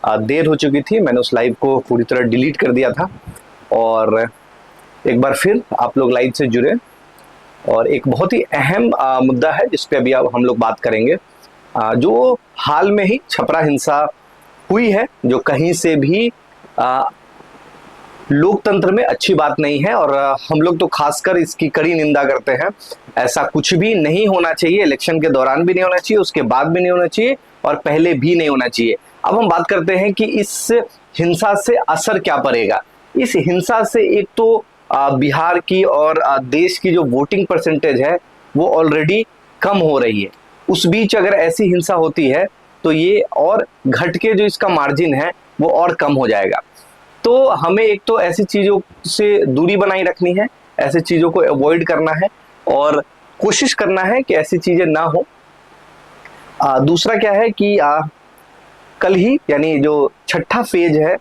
देर हो चुकी थी, मैंने उस लाइव को पूरी तरह डिलीट कर दिया था। और एक बार फिर आप लोग लाइव से जुड़े और एक बहुत ही अहम मुद्दा है जिस पे अभी अब हम लोग बात करेंगे। जो हाल में ही छपरा हिंसा हुई है, जो कहीं से भी लोकतंत्र में अच्छी बात नहीं है और हम लोग तो खासकर इसकी कड़ी निंदा करते हैं। ऐसा कुछ भी नहीं होना चाहिए, इलेक्शन के दौरान भी नहीं होना चाहिए, उसके बाद भी नहीं होना चाहिए और पहले भी नहीं होना चाहिए। अब हम बात करते हैं कि इस हिंसा से असर क्या पड़ेगा। इस हिंसा से एक तो बिहार की और देश की जो वोटिंग परसेंटेज है वो ऑलरेडी कम हो रही है। उस बीच अगर ऐसी हिंसा होती है तो ये और घट के जो इसका मार्जिन है वो और कम हो जाएगा। तो हमें एक तो ऐसी चीजों से दूरी बनाई रखनी है, ऐसी चीजों को अवॉइड करना है और कोशिश करना है कि ऐसी चीजें ना हो। दूसरा क्या है कि कल ही यानी जो छठा फेज है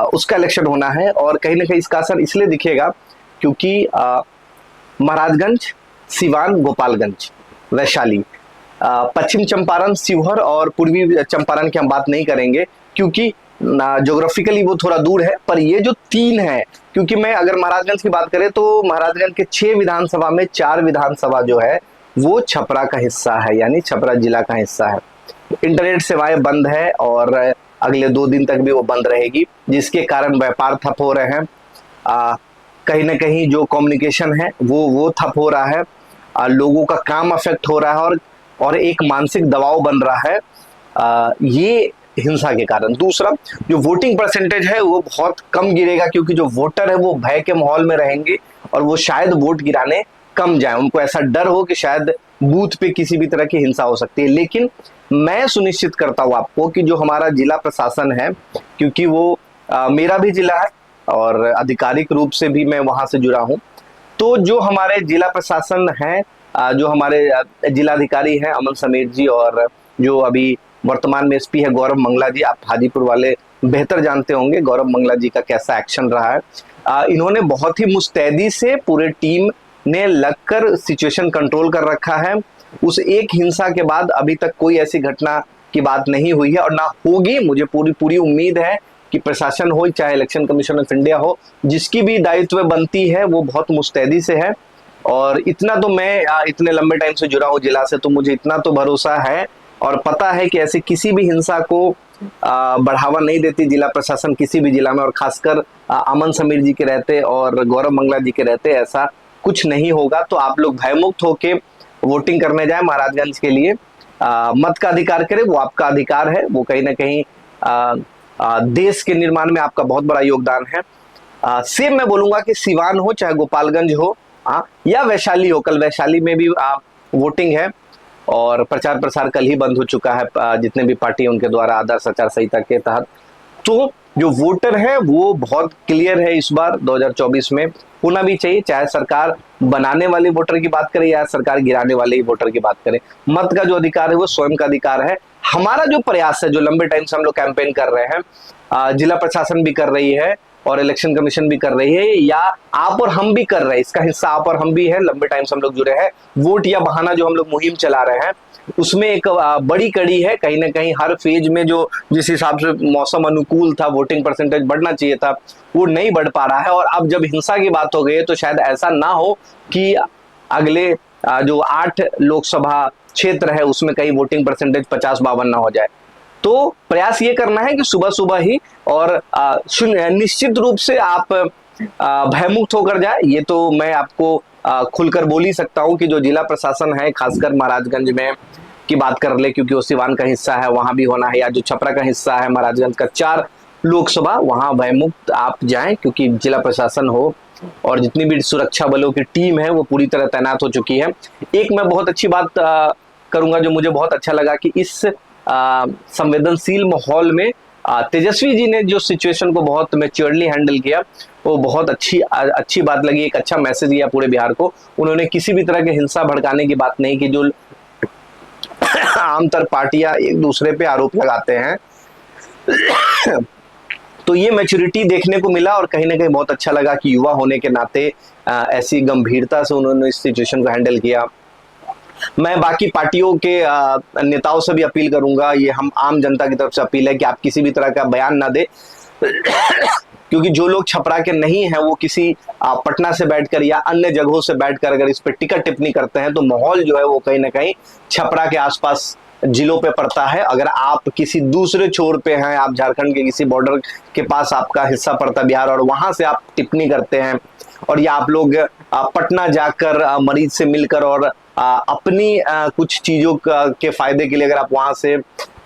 उसका इलेक्शन होना है और कहीं ना कहीं इसका असर इसलिए दिखेगा क्योंकि महाराजगंज, सिवान, गोपालगंज, वैशाली, पश्चिम चंपारण, शिवहर और पूर्वी चंपारण की हम बात नहीं करेंगे क्योंकि ज्योग्राफिकली वो थोड़ा दूर है। पर ये जो तीन है, क्योंकि मैं अगर महाराजगंज की बात करें तो महाराजगंज के 6 विधानसभा में 4 विधानसभा जो है वो छपरा का हिस्सा है, यानी छपरा जिला का हिस्सा है। इंटरनेट सेवाएं बंद है और अगले 2 दिन तक भी वो बंद रहेगी, जिसके कारण व्यापार ठप हो रहे हैं। कहीं ना कहीं जो कम्युनिकेशन है वो ठप हो रहा है, लोगों का काम अफेक्ट हो रहा है और एक मानसिक दबाव बन रहा है ये हिंसा के कारण। दूसरा, जो वोटिंग परसेंटेज है वो बहुत कम गिरेगा क्योंकि जो वोटर है वो भय के माहौल में रहेंगे और वो शायद वोट गिराने कम जाए, उनको ऐसा डर हो कि शायद बूथ पे किसी भी तरह की हिंसा हो सकती है। लेकिन मैं सुनिश्चित करता हूं आपको कि जो हमारा जिला प्रशासन है, क्योंकि वो मेरा भी जिला है और आधिकारिक रूप से भी मैं वहां से जुड़ा हूं, तो जो हमारे जिला प्रशासन है, जो हमारे जिलाधिकारी हैं अमन समीर जी और जो अभी वर्तमान में एसपी है गौरव मंगला जी, आप हाजीपुर वाले बेहतर जानते होंगे गौरव मंगला जी का कैसा एक्शन रहा है। इन्होंने बहुत ही मुस्तैदी से पूरे टीम ने लगकर सिचुएशन कंट्रोल कर रखा है। उस एक हिंसा के बाद अभी तक कोई ऐसी घटना की बात नहीं हुई है और ना होगी। मुझे पूरी उम्मीद है कि प्रशासन हो चाहे इलेक्शन कमीशन ऑफ इंडिया हो, जिसकी भी दायित्व बनती है वो बहुत मुस्तैदी से है। और इतना तो मैं इतने लंबे टाइम से जुड़ा हूँ जिला से, तो मुझे इतना तो भरोसा है और पता है कि ऐसे किसी भी हिंसा को बढ़ावा नहीं देती जिला प्रशासन किसी भी जिला में, और खासकर अमन समीर जी के रहते और गौरव मंगला जी के रहते ऐसा कुछ नहीं होगा। तो आप लोग भयमुक्त होके वोटिंग करने जाए महाराजगंज के लिए, मत का अधिकार करें, वो आपका अधिकार है। वो कहीं ना कहीं देश के निर्माण में आपका बहुत बड़ा योगदान है। सेम मैं बोलूंगा कि सिवान हो चाहे गोपालगंज हो या वैशाली हो, कल वैशाली में भी वोटिंग है और प्रचार प्रसार कल ही बंद हो चुका है जितने भी पार्टी उनके द्वारा आदर्श आचार संहिता के तहत। तो जो वोटर है वो बहुत क्लियर है, इस बार 2024 में होना भी चाहिए, चाहे सरकार बनाने वाले वोटर की बात करें या सरकार गिराने वाले ही वोटर की बात करें। मत का जो अधिकार है वो स्वयं का अधिकार है। हमारा जो प्रयास है, जो लंबे टाइम से हम लोग कैंपेन कर रहे हैं, जिला प्रशासन भी कर रही है और इलेक्शन कमीशन भी कर रही है, या आप और हम भी कर रहे हैं, इसका हिस्सा आप और हम भी है, लंबे टाइम से हम लोग जुड़े हैं। वोट या बहाना जो हम लोग मुहिम चला रहे हैं उसमें एक बड़ी कड़ी है। कहीं ना कहीं हर फेज में जो जिस हिसाब से मौसम अनुकूल था, वोटिंग परसेंटेज बढ़ना चाहिए था, वो नहीं बढ़ पा रहा है। और अब जब हिंसा की बात हो गई है तो शायद ऐसा ना हो कि अगले जो 8 लोकसभा क्षेत्र है उसमें कहीं वोटिंग परसेंटेज 50-52 ना हो जाए। तो प्रयास ये करना है कि सुबह सुबह ही और निश्चित रूप से आप भयमुक्त होकर जाए। ये तो मैं आपको खुलकर बोल ही सकता हूं कि जो जिला प्रशासन है, खासकर महाराजगंज में की बात कर ले क्योंकि वो सिवान का हिस्सा है, वहां भी होना है, या जो छपरा का हिस्सा है महाराजगंज का 4 लोकसभा, वहां भयमुक्त आप जाएं क्योंकि जिला प्रशासन हो और जितनी भी सुरक्षा बलों की टीम है वो पूरी तरह तैनात हो चुकी है। एक मैं बहुत अच्छी बात करूंगा जो मुझे बहुत अच्छा लगा कि इस संवेदनशील माहौल में तेजस्वी जी ने जो सिचुएशन को बहुत मैच्योरली हैंडल किया, वो बहुत अच्छी बात लगी। एक अच्छा मैसेज दिया पूरे बिहार को। उन्होंने किसी भी तरह के हिंसा भड़काने की बात नहीं की जो आमतौर पार्टियां एक दूसरे पे आरोप लगाते हैं। तो ये मैच्योरिटी देखने को मिला और कहीं ना कहीं बहुत अच्छा लगा कि युवा होने के नाते ऐसी गंभीरता से उन्होंने इस सिचुएशन को हैंडल किया। मैं बाकी पार्टियों के नेताओं से भी अपील करूंगा, ये हम आम जनता की तरफ से अपील है कि आप किसी भी तरह का बयान ना दे क्योंकि जो लोग छपरा के नहीं हैं वो किसी पटना से बैठकर या अन्य जगहों से बैठकर अगर इस पे टिक्का टिप्पणी करते हैं तो माहौल जो है वो कहीं ना कहीं छपरा के आसपास जिलों पे पड़ता है। अगर आप किसी दूसरे छोर पे हैं, आप झारखंड के किसी बॉर्डर के पास आपका हिस्सा पड़ता है बिहार, और वहां से आप टिप्पणी करते हैं, और या आप लोग पटना जाकर मरीज से मिलकर और अपनी कुछ चीजों के फायदे के लिए अगर आप वहां से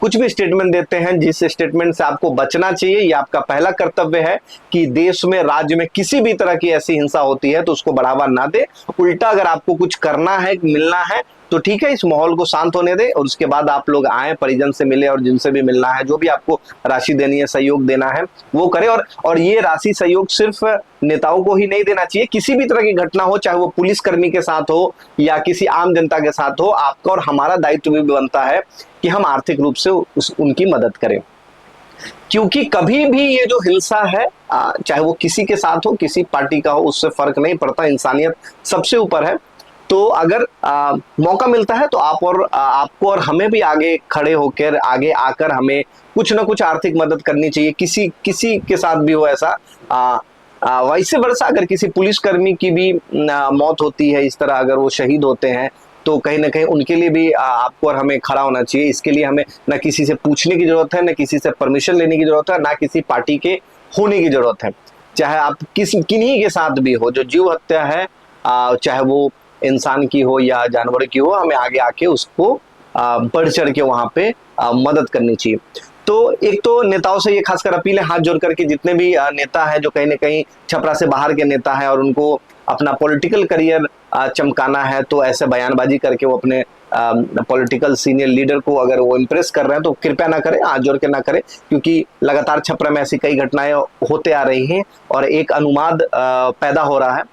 कुछ भी स्टेटमेंट देते हैं, जिस स्टेटमेंट से आपको बचना चाहिए, ये आपका पहला कर्तव्य है कि देश में, राज्य में किसी भी तरह की ऐसी हिंसा होती है तो उसको बढ़ावा ना दे। उल्टा अगर आपको कुछ करना है, मिलना है तो ठीक है, इस माहौल को शांत होने दे और उसके बाद आप लोग आए, परिजन से मिले और जिनसे भी मिलना है, जो भी आपको राशि देनी है, सहयोग देना है वो करें। और ये राशि सहयोग सिर्फ नेताओं को ही नहीं देना चाहिए, किसी भी तरह की घटना हो, चाहे वो पुलिस कर्मी के साथ हो या किसी आम जनता के साथ हो, आपका और हमारा दायित्व भी बनता है कि हम आर्थिक रूप से उनकी मदद करें। क्योंकि कभी भी ये जो हिंसा है, चाहे वो किसी के साथ हो, किसी पार्टी का हो, उससे फर्क नहीं पड़ता, इंसानियत सबसे ऊपर है। तो अगर मौका मिलता है तो आपको और हमें भी आगे खड़े होकर, आगे आकर हमें कुछ ना कुछ आर्थिक मदद करनी चाहिए, किसी के साथ भी हो ऐसा। वैसे वर्षा अगर किसी पुलिसकर्मी की भी मौत होती है इस तरह, अगर वो शहीद होते हैं तो कहीं ना कहीं उनके लिए भी आपको और हमें खड़ा होना चाहिए। इसके लिए हमें ना किसी से पूछने की जरूरत है, ना किसी से परमिशन लेने की जरूरत है, ना किसी पार्टी के होने की जरूरत है। चाहे आप किन्हीं के साथ भी हो, जो जीव हत्या है, चाहे वो इंसान की हो या जानवर की हो, हमें आगे आके उसको बढ़ चढ़ के वहां पे मदद करनी चाहिए। तो एक तो नेताओं से ये खासकर अपील है, हाथ जोड़ करके, जितने भी नेता हैं जो कहीं ना कहीं छपरा से बाहर के नेता हैं और उनको अपना पॉलिटिकल करियर चमकाना है, तो ऐसे बयानबाजी करके वो अपने पॉलिटिकल सीनियर लीडर को अगर वो इम्प्रेस कर रहे हैं तो कृपया ना करें, हाथ जोड़ के ना करें, क्योंकि लगातार छपरा में ऐसी कई घटनाएं होते आ रही हैं और एक अनुमाद पैदा हो रहा है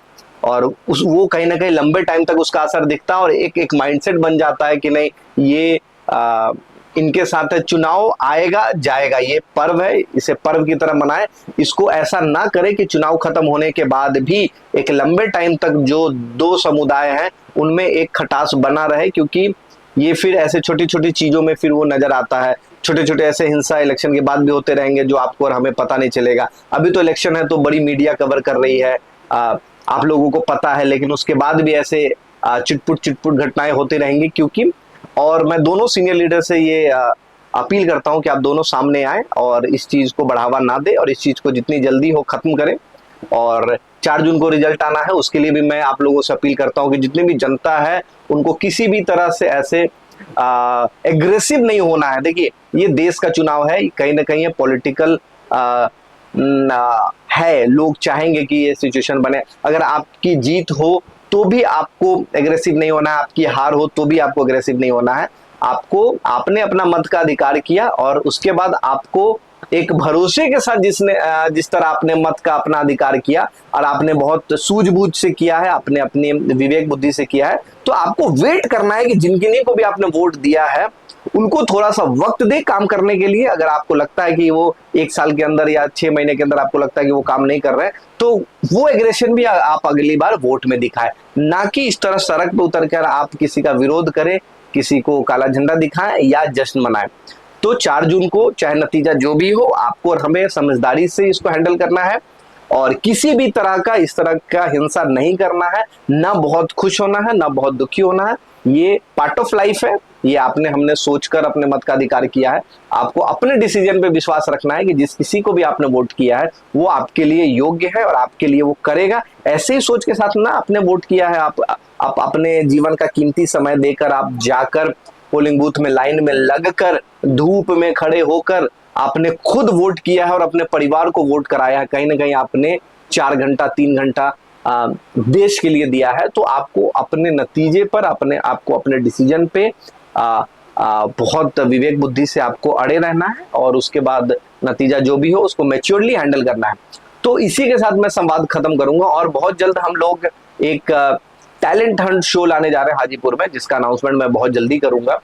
और वो कहीं ना कहीं लंबे टाइम तक उसका असर दिखता है और एक माइंडसेट बन जाता है कि नहीं, ये इनके साथ है, चुनाव आएगा जाएगा, ये पर्व है, इसे पर्व की तरह मनाएं। इसको ऐसा ना करें कि चुनाव खत्म होने के बाद भी एक लंबे टाइम तक जो दो समुदाय हैं उनमें एक खटास बना रहे, क्योंकि ये फिर ऐसे छोटी छोटी चीजों में फिर वो नजर आता है। छोटे छोटे ऐसे हिंसा इलेक्शन के बाद भी होते रहेंगे जो आपको और हमें पता नहीं चलेगा। अभी तो इलेक्शन है तो बड़ी मीडिया कवर कर रही है, आप लोगों को पता है, लेकिन उसके बाद भी ऐसे चिटपुट घटनाएं होती रहेंगी। क्योंकि और मैं दोनों सीनियर लीडर से ये अपील करता हूं कि आप दोनों सामने आए और इस चीज को बढ़ावा ना दे और इस चीज को जितनी जल्दी हो खत्म करें। और 4 जून को रिजल्ट आना है, उसके लिए भी मैं आप लोगों से अपील करता हूं कि जितनी भी जनता है उनको किसी भी तरह से ऐसे एग्रेसिव नहीं होना है। देखिए, ये देश का चुनाव है, कहीं ना कहीं ये पॉलिटिकल है, लोग चाहेंगे कि ये सिचुएशन बने। अगर आपकी जीत हो तो भी आपको एग्रेसिव नहीं होना है, आपकी हार हो तो भी आपको एग्रेसिव नहीं होना है। आपने अपना मत का अधिकार किया और उसके बाद आपको एक भरोसे के साथ जिस तरह आपने मत का अपना अधिकार किया और आपने बहुत सूझबूझ से किया है, आपने अपनी विवेक बुद्धि से किया है, तो आपको वेट करना है कि जिनकी को भी आपने वोट दिया है उनको थोड़ा सा वक्त दे काम करने के लिए। अगर आपको लगता है कि वो 1 साल के अंदर या 6 महीने के अंदर आपको लगता है कि वो काम नहीं कर रहे हैं, तो वो एग्रेशन भी आप अगली बार वोट में दिखाएं, ना कि इस तरह सड़क पे उतरकर आप किसी का विरोध करें, किसी को काला झंडा दिखाएं या जश्न मनाएं। तो 4 जून को चाहे नतीजा जो भी हो, आपको और हमें समझदारी से इसको हैंडल करना है और किसी भी तरह का इस तरह का हिंसा नहीं करना है, ना बहुत खुश होना है, ना बहुत दुखी होना है। ये पार्ट ऑफ लाइफ है, ये हमने सोचकर अपने मत का अधिकार किया है। आपको अपने डिसीजन पे विश्वास रखना है कि जिस किसी को भी आपने वोट किया है वो आपके लिए योग्य है और आपके लिए वो करेगा। ऐसे ही सोच के साथ ना आपने वोट किया है, आप अपने जीवन का कीमती समय देकर आप जाकर पोलिंग बूथ में लाइन में लगकर धूप में खड़े होकर आपने खुद वोट किया है और अपने परिवार को वोट कराया है। कहीं ना कहीं आपने 4 घंटा 3 घंटा देश के लिए दिया है। तो आपको अपने नतीजे पर, आपको अपने डिसीजन पे बहुत विवेक बुद्धि से आपको अड़े रहना है और उसके बाद नतीजा जो भी हो उसको मैच्योरली हैंडल करना है। तो इसी के साथ मैं संवाद खत्म करूंगा और बहुत जल्द हम लोग एक टैलेंट हंट शो लाने जा रहे हैं हाजीपुर में, जिसका अनाउंसमेंट मैं बहुत जल्दी करूंगा।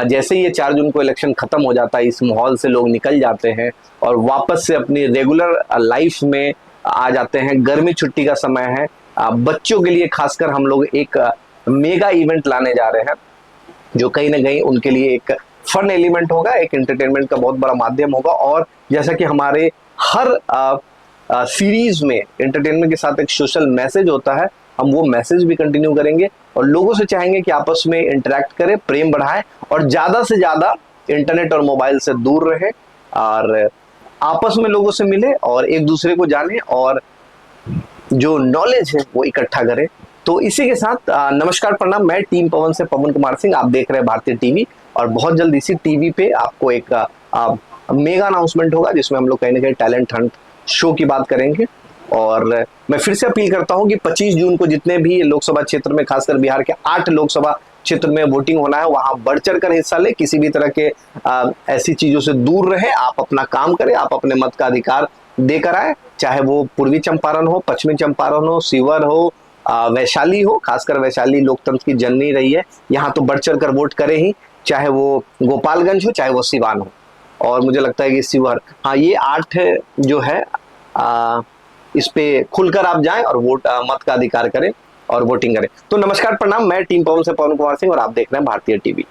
जैसे ही ये 4 जून को इलेक्शन खत्म हो जाता है, इस माहौल से लोग निकल जाते हैं और वापस से अपनी रेगुलर लाइफ में आ जाते हैं। गर्मी छुट्टी का समय है, बच्चों के लिए खासकर हम लोग एक मेगा इवेंट लाने जा रहे हैं जो कहीं ना कहीं उनके लिए एक फन एलिमेंट होगा, एक एंटरटेनमेंट का बहुत बड़ा माध्यम होगा। और जैसा कि हमारे हर सीरीज में एंटरटेनमेंट के साथ एक सोशल मैसेज होता है, हम वो मैसेज भी कंटिन्यू करेंगे और लोगों से चाहेंगे कि आपस में इंटरेक्ट करें, प्रेम बढ़ाएं और ज्यादा से ज्यादा इंटरनेट और मोबाइल से दूर रहें और आपस में लोगों से मिले और एक दूसरे को जाने और जो नॉलेज है वो इकट्ठा करें। तो इसी के साथ नमस्कार प्रणाम, मैं टीम पवन से पवन कुमार सिंह, आप देख रहे हैं भारतीय टीवी। और बहुत जल्द इसी टीवी पे आपको एक मेगा अनाउंसमेंट होगा जिसमें हम लोग कहीं ना कहीं टैलेंट हंट शो की बात करेंगे। और मैं फिर से अपील करता हूं कि 25 जून को जितने भी लोकसभा क्षेत्र में, खासकर बिहार के 8 लोकसभा क्षेत्र में वोटिंग होना है, वहां बढ़ चढ़ कर हिस्सा ले, किसी भी तरह के ऐसी चीजों से दूर रहे, आप अपना काम करें, आप अपने मत का अधिकार देकर आए, चाहे वो पूर्वी चंपारण हो, पश्चिमी चंपारण हो, सीवर हो, वैशाली हो। खासकर वैशाली लोकतंत्र की जननी रही है, यहाँ तो बढ़ चढ़ कर वोट करे ही, चाहे वो गोपालगंज हो, चाहे वो सिवान हो। और मुझे लगता है कि शिवहर, हाँ, ये 8 जो है इस पे खुलकर आप जाएं और वोट मत का अधिकार करें और वोटिंग करें। तो नमस्कार प्रणाम, मैं टीम पवन से पवन कुमार सिंह और आप देख रहे हैं भारतीय टीवी।